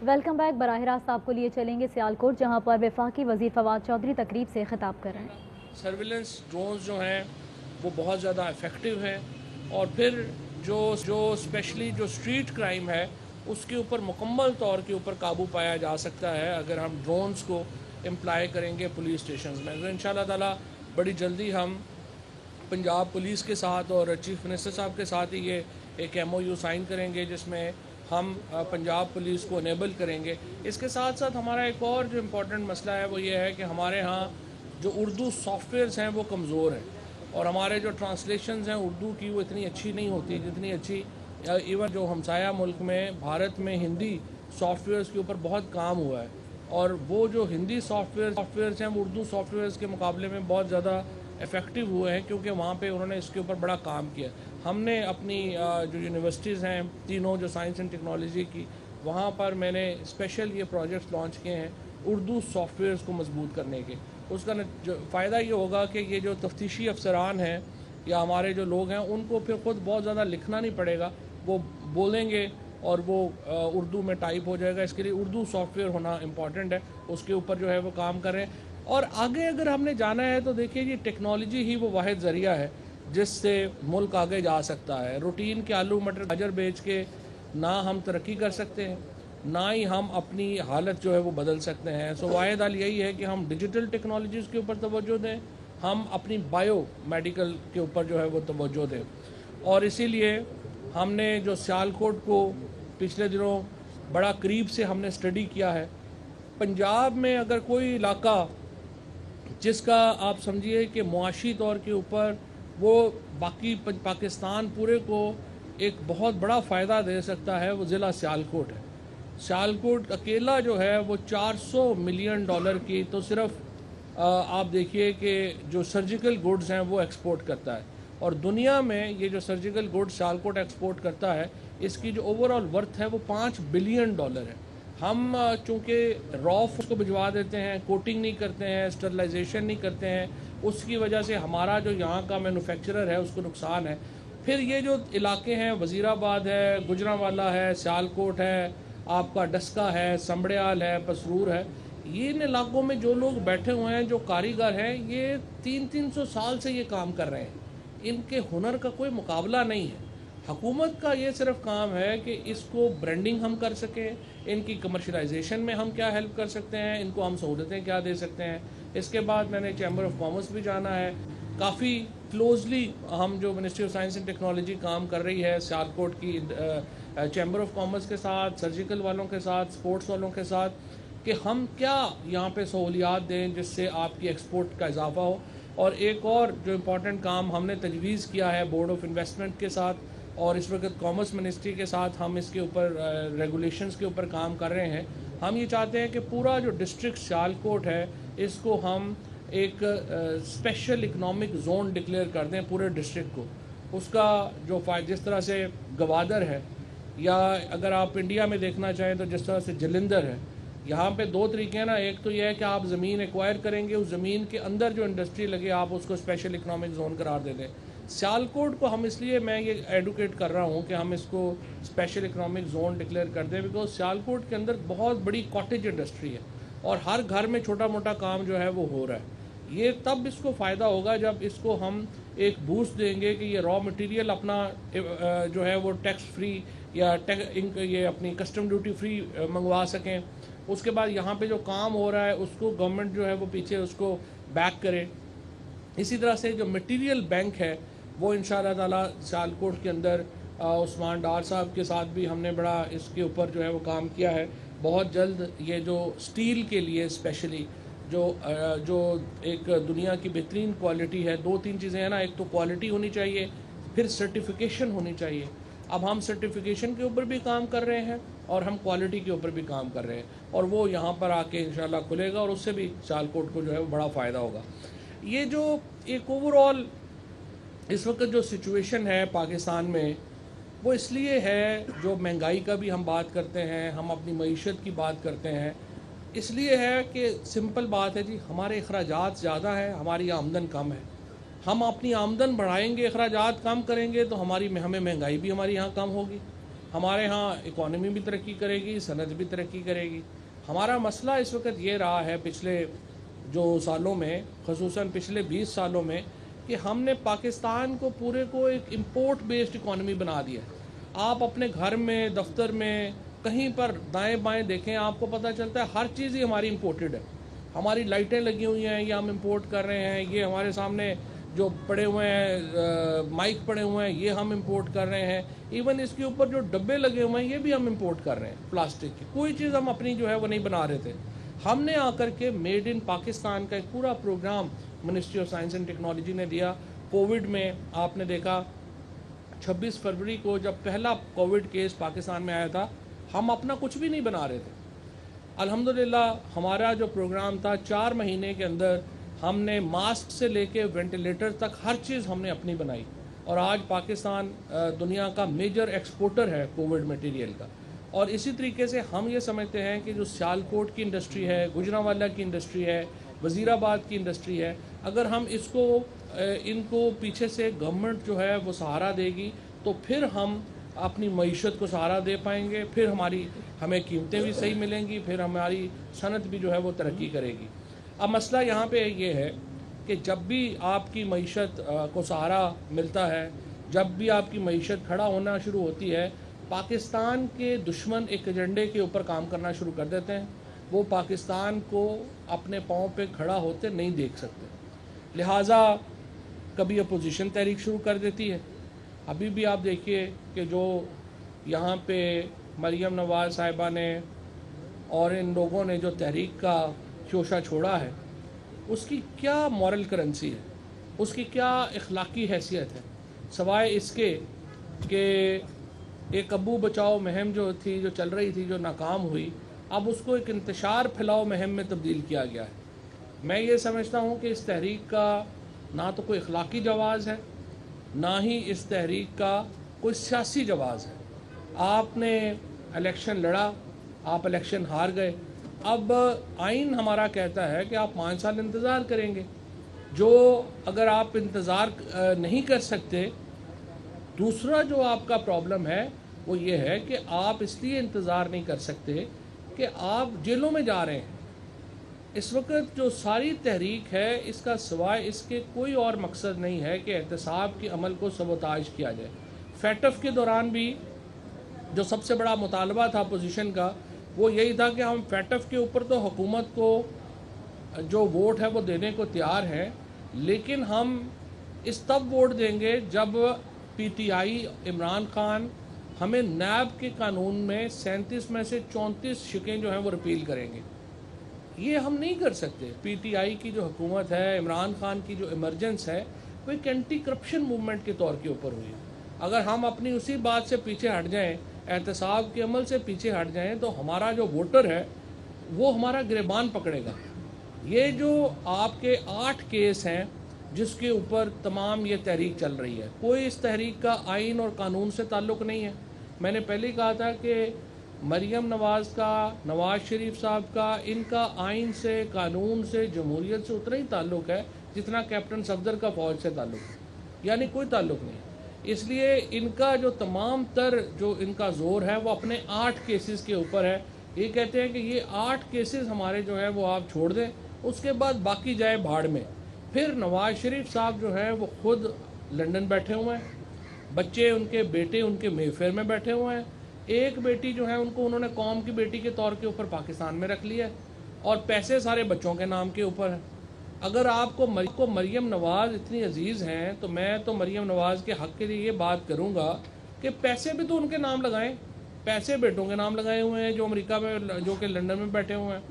Welcome back. براہ راست آپ کو لیے چلیں گے سیالکوٹ، جہاں پر وفاقی وزیر فواد چودھری تقریب سے خطاب کر رہے ہیں۔ سرویلنس ڈرونز جو ہیں وہ بہت زیادہ افیکٹو ہیں، اور پھر جو اسپیشلی جو اسٹریٹ کرائم ہے اس کے اوپر مکمل طور کے اوپر قابو پایا جا سکتا ہے اگر ہم ڈرونز کو امپلائی کریں گے پولیس اسٹیشنز میں۔ تو انشاءاللہ تعالیٰ بڑی جلدی ہم پنجاب پولیس کے ساتھ اور چیف منسٹر صاحب کے ساتھ ہی یہ ایک MOU سائن کریں گے، جس میں ہم پنجاب پولیس کو انیبل کریں گے۔ اس کے ساتھ ساتھ ہمارا ایک اور جو امپورٹنٹ مسئلہ ہے وہ یہ ہے کہ ہمارے ہاں جو اردو سافٹ ویئرز ہیں وہ کمزور ہیں، اور ہمارے جو ٹرانسلیشنز ہیں اردو کی وہ اتنی اچھی نہیں ہوتی جتنی اچھی ایون جو ہمسایہ ملک میں بھارت میں ہندی سافٹ ویئرز کے اوپر بہت کام ہوا ہے، اور وہ جو ہندی سافٹ ویئرز ہیں وہ اردو سافٹ ویئرز کے مقابلے میں بہت زیادہ افیکٹو ہوئے ہیں، کیونکہ وہاں پہ انہوں نے اس کے اوپر بڑا کام کیا۔ ہم نے اپنی جو یونیورسٹیز ہیں تینوں جو سائنس اینڈ ٹیکنالوجی کی، وہاں پر میں نے اسپیشل یہ پروجیکٹس لانچ کیے ہیں اردو سافٹ ویئرز کو مضبوط کرنے کے۔ اس کا فائدہ یہ ہوگا کہ یہ جو تفتیشی افسران ہیں یا ہمارے جو لوگ ہیں ان کو پھر خود بہت زیادہ لکھنا نہیں پڑے گا، وہ بولیں گے اور وہ اردو میں ٹائپ ہو جائے گا۔ اس کے لیے اردو سافٹ ویئر ہونا امپورٹنٹ ہے، اس کے اوپر جو ہے وہ کام کر رہے ہیں۔ اور آگے اگر ہم نے جانا ہے تو دیکھیے یہ ٹیکنالوجی ہی وہ واحد ذریعہ ہے جس سے ملک آگے جا سکتا ہے۔ روٹین کے آلو مٹر گاجر بیچ کے نہ ہم ترقی کر سکتے ہیں، نہ ہی ہم اپنی حالت جو ہے وہ بدل سکتے ہیں۔ سو واحد حال یہی ہے کہ ہم ڈیجیٹل ٹیکنالوجیز کے اوپر توجہ دیں، ہم اپنی بایو میڈیکل کے اوپر جو ہے وہ توجہ دیں۔ اور اسی لیے ہم نے جو سیالکوٹ کو پچھلے دنوں بڑا قریب سے ہم نے اسٹڈی کیا ہے۔ پنجاب میں اگر کوئی علاقہ جس کا آپ سمجھیے کہ معاشی طور کے اوپر وہ باقی پاکستان پورے کو ایک بہت بڑا فائدہ دے سکتا ہے، وہ ضلع سیالکوٹ ہے۔ سیالکوٹ اکیلا جو ہے وہ $400 ملین کی تو صرف آپ دیکھیے کہ جو سرجیکل گوڈز ہیں وہ ایکسپورٹ کرتا ہے، اور دنیا میں یہ جو سرجیکل گوڈز سیالکوٹ ایکسپورٹ کرتا ہے اس کی جو اوورآل ورتھ ہے وہ $5 بلین ہے۔ ہم چونکہ اس کو بھجوا دیتے ہیں، کوٹنگ نہیں کرتے ہیں، اسٹرلائزیشن نہیں کرتے ہیں، اس کی وجہ سے ہمارا جو یہاں کا مینوفیکچرر ہے اس کو نقصان ہے۔ پھر یہ جو علاقے ہیں وزیر آباد ہے، گجرانوالہ ہے، سیالکوٹ ہے، آپ کا ڈسکا ہے، سمبڑیال ہے، پسرور ہے، یہ ان علاقوں میں جو لوگ بیٹھے ہوئے ہیں جو کاریگر ہیں یہ 300 سال سے یہ کام کر رہے ہیں، ان کے ہنر کا کوئی مقابلہ نہیں ہے۔ حکومت کا یہ صرف کام ہے کہ اس کو برانڈنگ ہم کر سکیں، ان کی کمرشلائزیشن میں ہم کیا ہیلپ کر سکتے ہیں، ان کو ہم سہولتیں کیا دے سکتے ہیں۔ اس کے بعد میں نے چیمبر آف کامرس بھی جانا ہے، کافی کلوزلی ہم جو ministry of science and technology کام کر رہی ہے سیالکوٹ کی چیمبر آف کامرس کے ساتھ، سرجیکل والوں کے ساتھ، سپورٹس والوں کے ساتھ، کہ ہم کیا یہاں پہ سہولیات دیں جس سے آپ کی ایکسپورٹ کا اضافہ ہو۔ اور ایک اور جو امپورٹنٹ کام ہم نے تجویز کیا ہے بورڈ آف انویسٹمنٹ کے ساتھ اور اس وقت کامرس منسٹری کے ساتھ ہم اس کے اوپر ریگولیشنز کے اوپر کام کر رہے ہیں۔ ہم یہ چاہتے ہیں کہ پورا جو ڈسٹرکٹ سیالکوٹ ہے اس کو ہم ایک اسپیشل اکنامک زون ڈکلیئر کر دیں پورے ڈسٹرکٹ کو۔ اس کا جو جس طرح سے گوادر ہے، یا اگر آپ انڈیا میں دیکھنا چاہیں تو جس طرح سے جلندر ہے، یہاں پہ دو طریقے ہیں نا، ایک تو یہ ہے کہ آپ زمین ایکوائر کریں گے، اس زمین کے اندر جو انڈسٹری لگے آپ اس کو اسپیشل اکنامک زون قرار دے دیں۔ سیالکوٹ کو ہم اس لیے میں یہ ایڈوکیٹ کر رہا ہوں کہ ہم اس کو اسپیشل اکنامک زون ڈکلیئر کر دیں، بیکاز سیالکوٹ کے اندر بہت بڑی کاٹیج انڈسٹری ہے اور ہر گھر میں چھوٹا موٹا کام جو ہے وہ ہو رہا ہے۔ یہ تب اس کو فائدہ ہوگا جب اس کو ہم ایک بوسٹ دیں گے کہ یہ را مٹیریل اپنا جو ہے وہ ٹیکس فری یا یہ اپنی کسٹم ڈیوٹی فری منگوا سکیں۔ اس کے بعد یہاں پہ جو کام ہو رہا ہے اس کو گورنمنٹ جو ہے وہ پیچھے اس کو بیک کرے۔ اسی طرح سے جو مٹیریل بینک ہے وہ انشاءاللہ تعالیٰ سیالکوٹ کے اندر عثمان ڈار صاحب کے ساتھ بھی ہم نے بڑا اس کے اوپر جو ہے وہ کام کیا ہے۔ بہت جلد یہ جو سٹیل کے لیے اسپیشلی جو ایک دنیا کی بہترین کوالٹی ہے، دو تین چیزیں ہیں نا، ایک تو کوالٹی ہونی چاہیے، پھر سرٹیفیکیشن ہونی چاہیے۔ اب ہم سرٹیفیکیشن کے اوپر بھی کام کر رہے ہیں اور ہم کوالٹی کے اوپر بھی کام کر رہے ہیں، اور وہ یہاں پر آ کے انشاءاللہ کھلے گا اور اس سے بھی سیالکوٹ کو جو ہے وہ بڑا فائدہ ہوگا۔ یہ جو ایک اوورآل اس وقت جو سچویشن ہے پاکستان میں وہ اس لیے ہے، جو مہنگائی کا بھی ہم بات کرتے ہیں، ہم اپنی معیشت کی بات کرتے ہیں، اس لیے ہے کہ سمپل بات ہے جی، ہمارے اخراجات زیادہ ہیں، ہماری آمدن کم ہے۔ ہم اپنی آمدن بڑھائیں گے، اخراجات کم کریں گے تو ہمیں مہنگائی بھی ہماری یہاں کم ہوگی۔ ہمارے ہاں اکانومی بھی ترقی کرے گی، صنعت بھی ترقی کرے گی. ہمارا مسئلہ اس وقت یہ رہا ہے پچھلے جو سالوں میں، خصوصاً پچھلے 20 سالوں میں، کہ ہم نے پاکستان کو پورے کو ایک امپورٹ بیسڈ اکانومی بنا دیا ہے. آپ اپنے گھر میں، دفتر میں، کہیں پر دائیں بائیں دیکھیں، آپ کو پتہ چلتا ہے ہر چیز ہی ہماری امپورٹڈ ہے. ہماری لائٹیں لگی ہوئی ہیں، یہ ہم امپورٹ کر رہے ہیں. یہ ہمارے سامنے جو پڑے ہوئے ہیں مائک پڑے ہوئے ہیں، یہ ہم امپورٹ کر رہے ہیں. ایون اس کے اوپر جو ڈبے لگے ہوئے ہیں، یہ بھی ہم امپورٹ کر رہے ہیں پلاسٹک کی. کوئی چیز ہم اپنی جو ہے وہ نہیں بنا رہے تھے. ہم نے آ کر کے میڈ ان پاکستان کا ایک پورا program ministry of science and technology نے دیا. کووڈ میں آپ نے دیکھا 26 فروری کو جب پہلا کووڈ کیس پاکستان میں آیا تھا، ہم اپنا کچھ بھی نہیں بنا رہے تھے. الحمدللہ ہمارا جو پروگرام تھا 4 مہینے کے اندر ہم نے ماسک سے لے کے وینٹیلیٹر تک ہر چیز ہم نے اپنی بنائی. اور آج پاکستان دنیا کا میجر ایکسپورٹر ہے کووڈ مٹیریل کا. اور اسی طریقے سے ہم یہ سمجھتے ہیں کہ جو سیالکوٹ کی انڈسٹری ہے، گجرانوالہ کی انڈسٹری ہے، وزیر آباد کی انڈسٹری ہے، اگر ہم ان کو پیچھے سے گورنمنٹ جو ہے وہ سہارا دے گی تو پھر ہم اپنی معیشت کو سہارا دے پائیں گے. پھر ہمیں قیمتیں بھی صحیح ملیں گی، پھر ہماری صنعت بھی جو ہے وہ ترقی کرے گی. اب مسئلہ یہاں پہ یہ ہے کہ جب بھی آپ کی معیشت کو سہارا ملتا ہے، جب بھی آپ کی معیشت کھڑا ہونا شروع ہوتی ہے، پاکستان کے دشمن ایک ایجنڈے کے اوپر کام کرنا شروع کر دیتے ہیں. وہ پاکستان کو اپنے پاؤں پہ کھڑا ہوتے نہیں دیکھ سکتے. لہٰذا کبھی اپوزیشن تحریک شروع کر دیتی ہے. ابھی بھی آپ دیکھیے کہ جو یہاں پہ مریم نواز صاحبہ نے اور ان لوگوں نے جو تحریک کا شوشہ چھوڑا ہے، اس کی کیا مورل کرنسی ہے، اس کی کیا اخلاقی حیثیت ہے، سوائے اس کے کہ ایک ابو بچاؤ مہم جو تھی، جو چل رہی تھی، جو ناکام ہوئی، اب اس کو ایک انتشار پھیلاؤ مہم میں تبدیل کیا گیا ہے. میں یہ سمجھتا ہوں کہ اس تحریک کا نہ تو کوئی اخلاقی جواز ہے، نہ ہی اس تحریک کا کوئی سیاسی جواز ہے. آپ نے الیکشن لڑا، آپ الیکشن ہار گئے. اب آئین ہمارا کہتا ہے کہ آپ 5 سال انتظار کریں گے. جو اگر آپ انتظار نہیں کر سکتے، دوسرا جو آپ کا پرابلم ہے وہ یہ ہے کہ آپ اس لیے انتظار نہیں کر سکتے کہ آپ جیلوں میں جا رہے ہیں. اس وقت جو ساری تحریک ہے، اس کا سوائے اس کے کوئی اور مقصد نہیں ہے کہ احتساب کے عمل کو سبوتاژ کیا جائے. فیٹف کے دوران بھی جو سب سے بڑا مطالبہ تھا اپوزیشن کا وہ یہی تھا کہ ہم فیٹف کے اوپر تو حکومت کو جو ووٹ ہے وہ دینے کو تیار ہیں، لیکن ہم اس تب ووٹ دیں گے جب P T I Imran Khan ہمیں نیب کے قانون میں 37 میں سے 34 شقیں جو ہیں وہ رپیل کریں گے. یہ ہم نہیں کر سکتے. پی ٹی آئی کی جو حکومت ہے، عمران خان کی جو ایمرجنس ہے، وہ ایک اینٹی کرپشن موومنٹ کے طور کے اوپر ہوئی. اگر ہم اپنی اسی بات سے پیچھے ہٹ جائیں، احتساب کے عمل سے پیچھے ہٹ جائیں، تو ہمارا جو ووٹر ہے وہ ہمارا گریبان پکڑے گا. یہ جو آپ کے 8 کیس ہیں جس کے اوپر تمام یہ تحریک چل رہی ہے، کوئی اس تحریک کا آئین اور قانون سے تعلق نہیں ہے. میں نے پہلے کہا تھا کہ مریم نواز کا، نواز شریف صاحب کا، ان کا آئین سے، قانون سے، جمہوریت سے اتنا ہی تعلق ہے جتنا کیپٹن صفدر کا فوج سے تعلق ہے. یعنی کوئی تعلق نہیں. اس لیے ان کا جو تمام تر جو ان کا زور ہے وہ اپنے 8 کیسز کے اوپر ہے. یہ کہتے ہیں کہ یہ 8 کیسز ہمارے جو ہیں وہ آپ چھوڑ دیں، اس کے بعد باقی جائے بھاڑ میں. پھر نواز شریف صاحب جو ہیں وہ خود لنڈن بیٹھے ہوئے ہیں، بچے ان کے بیٹے ان کے مے فیئر میں بیٹھے ہوئے ہیں. ایک بیٹی جو ہے ان کو انہوں نے قوم کی بیٹی کے طور کے اوپر پاکستان میں رکھ لیا ہے، اور پیسے سارے بچوں کے نام کے اوپر ہیں. اگر آپ کو مریم نواز اتنی عزیز ہیں تو میں تو مریم نواز کے حق کے لیے یہ بات کروں گا کہ پیسے بھی تو ان کے نام لگائیں. پیسے بیٹوں کے نام لگائے ہوئے ہیں جو امریکہ میں، جو کہ لنڈن میں بیٹھے ہوئے ہیں.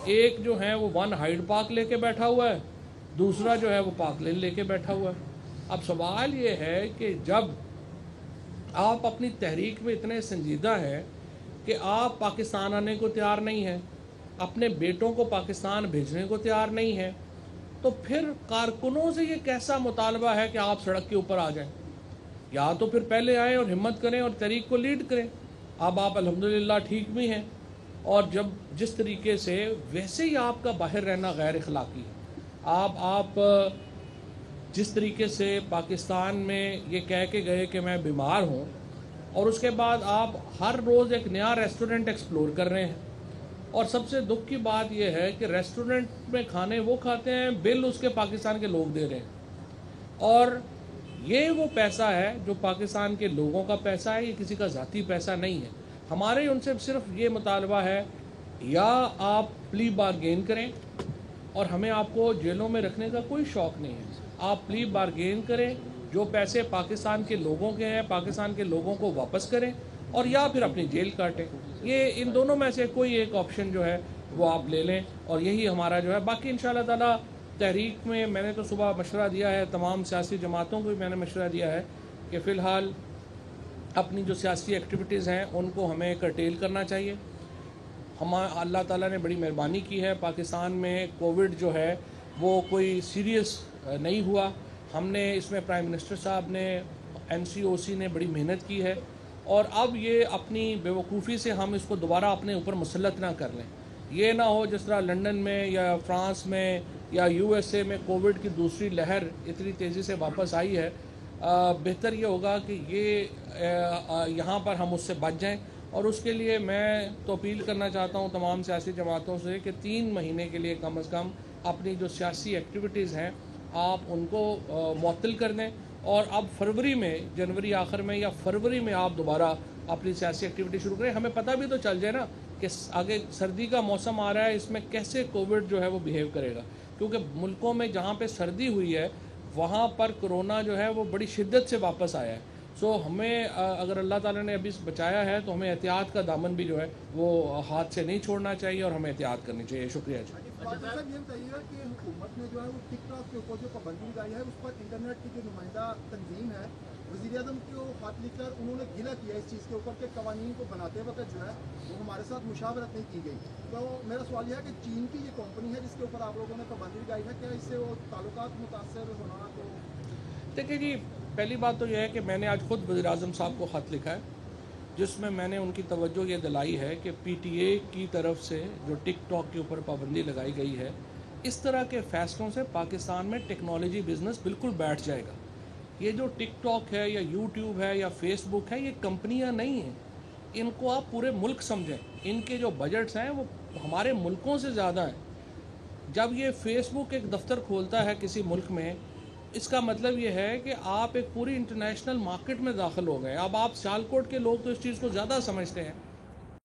ایک جو ہے وہ 1 ہائیڈ پارک لے کے بیٹھا ہوا ہے، دوسرا جو ہے وہ پارک لین لے کے بیٹھا ہوا ہے. اب سوال یہ ہے کہ جب آپ اپنی تحریک میں اتنے سنجیدہ ہیں کہ آپ پاکستان آنے کو تیار نہیں ہیں، اپنے بیٹوں کو پاکستان بھیجنے کو تیار نہیں ہیں، تو پھر کارکنوں سے یہ کیسا مطالبہ ہے کہ آپ سڑک کے اوپر آ جائیں؟ یا تو پھر پہلے آئیں اور ہمت کریں اور تحریک کو لیڈ کریں. اب آپ الحمدللہ ٹھیک بھی ہیں، اور جب جس طریقے سے ویسے ہی آپ کا باہر رہنا غیر اخلاقی ہے. آپ جس طریقے سے پاکستان میں یہ کہہ کے گئے کہ میں بیمار ہوں، اور اس کے بعد آپ ہر روز ایک نیا ریسٹورنٹ ایکسپلور کر رہے ہیں، اور سب سے دکھ کی بات یہ ہے کہ ریسٹورنٹ میں کھانے وہ کھاتے ہیں، بل اس کے پاکستان کے لوگ دے رہے ہیں، اور یہ وہ پیسہ ہے جو پاکستان کے لوگوں کا پیسہ ہے، یہ کسی کا ذاتی پیسہ نہیں ہے۔ ہمارے ان سے صرف یہ مطالبہ ہے، یا آپ پلی بارگین کریں، اور ہمیں آپ کو جیلوں میں رکھنے کا کوئی شوق نہیں ہے، آپ پلی بارگین کریں، جو پیسے پاکستان کے لوگوں کے ہیں پاکستان کے لوگوں کو واپس کریں، اور یا پھر اپنی جیل کاٹیں۔ یہ ان دونوں میں سے کوئی ایک آپشن جو ہے وہ آپ لے لیں، اور یہی ہمارا جو ہے۔ باقی انشاءاللہ تعالیٰ تحریک میں نے تو صبح مشورہ دیا ہے، تمام سیاسی جماعتوں کو بھی میں نے مشورہ دیا ہے کہ فی الحال اپنی جو سیاسی ایکٹیویٹیز ہیں ان کو ہمیں کرٹیل کرنا چاہیے۔ اللہ تعالیٰ نے بڑی مہربانی کی ہے، پاکستان میں کووڈ جو ہے وہ کوئی سیریس نہیں ہوا۔ ہم نے اس میں پرائم منسٹر صاحب نے، NCOC نے بڑی محنت کی ہے، اور اب یہ اپنی بیوقوفی سے ہم اس کو دوبارہ اپنے اوپر مسلط نہ کر لیں۔ یہ نہ ہو جس طرح لندن میں یا فرانس میں یا USA میں کووڈ کی دوسری لہر اتنی تیزی سے واپس آئی ہے۔ بہتر یہ ہوگا کہ یہاں پر ہم اس سے بچ جائیں، اور اس کے لیے میں تو اپیل کرنا چاہتا ہوں تمام سیاسی جماعتوں سے کہ 3 مہینے کے لیے کم از کم اپنی جو سیاسی ایکٹیویٹیز ہیں آپ ان کو معطل کر دیں، اور اب فروری میں، جنوری آخر میں یا فروری میں آپ دوبارہ اپنی سیاسی ایکٹیویٹی شروع کریں۔ ہمیں پتہ بھی تو چل جائے نا کہ آگے سردی کا موسم آ رہا ہے، اس میں کیسے کووڈ جو ہے وہ بیہیو کرے گا، کیونکہ ملکوں میں جہاں پہ سردی ہوئی ہے وہاں پر کرونا جو ہے وہ بڑی شدت سے واپس آیا ہے۔ سو ہمیں اگر اللہ تعالیٰ نے ابھی بچایا ہے تو ہمیں احتیاط کا دامن بھی جو ہے وہ ہاتھ سے نہیں چھوڑنا چاہیے، اور ہمیں احتیاط کرنی چاہیے۔ شکریہ جی۔ صاحب یہ بتائیے کہ حکومت نے جو ہے وہ ٹک ٹاک کے اوپر جو پابندی لگائی ہے اس پر انٹرنیٹ کی جو نمائندہ تنظیم ہے وزیر اعظم کو خط لکھ کر انہوں نے گلہ کیا اس چیز کے اوپر کہ قوانین کو بناتے وقت جو ہے وہ ہمارے ساتھ مشاورت نہیں کی گئی۔ تو میرا سوال یہ ہے کہ چین کی یہ کمپنی ہے جس کے اوپر آپ لوگوں نے پابندی لگائی ہے، کیا اس سے وہ تعلقات متاثر ہونا؟ تو دیکھیں جی، پہلی بات تو یہ ہے کہ میں نے آج خود وزیر اعظم صاحب کو خط لکھا ہے جس میں نے ان کی توجہ یہ دلائی ہے کہ PTA کی طرف سے جو ٹک ٹاک کے اوپر پابندی لگائی گئی ہے، اس طرح کے فیصلوں سے پاکستان میں ٹیکنالوجی بزنس بالکل بیٹھ جائے گا۔ یہ جو ٹک ٹاک ہے یا YouTube ہے یا فیس بک ہے، یہ کمپنیاں نہیں ہیں، ان کو آپ پورے ملک سمجھیں۔ ان کے جو بجٹس ہیں وہ ہمارے ملکوں سے زیادہ ہیں۔ جب یہ فیس بک ایک دفتر کھولتا ہے کسی ملک میں، اس کا مطلب یہ ہے کہ آپ ایک پوری انٹرنیشنل مارکیٹ میں داخل ہو گئے۔ اب آپ سیالکوٹ کے لوگ تو اس چیز کو زیادہ سمجھتے ہیں،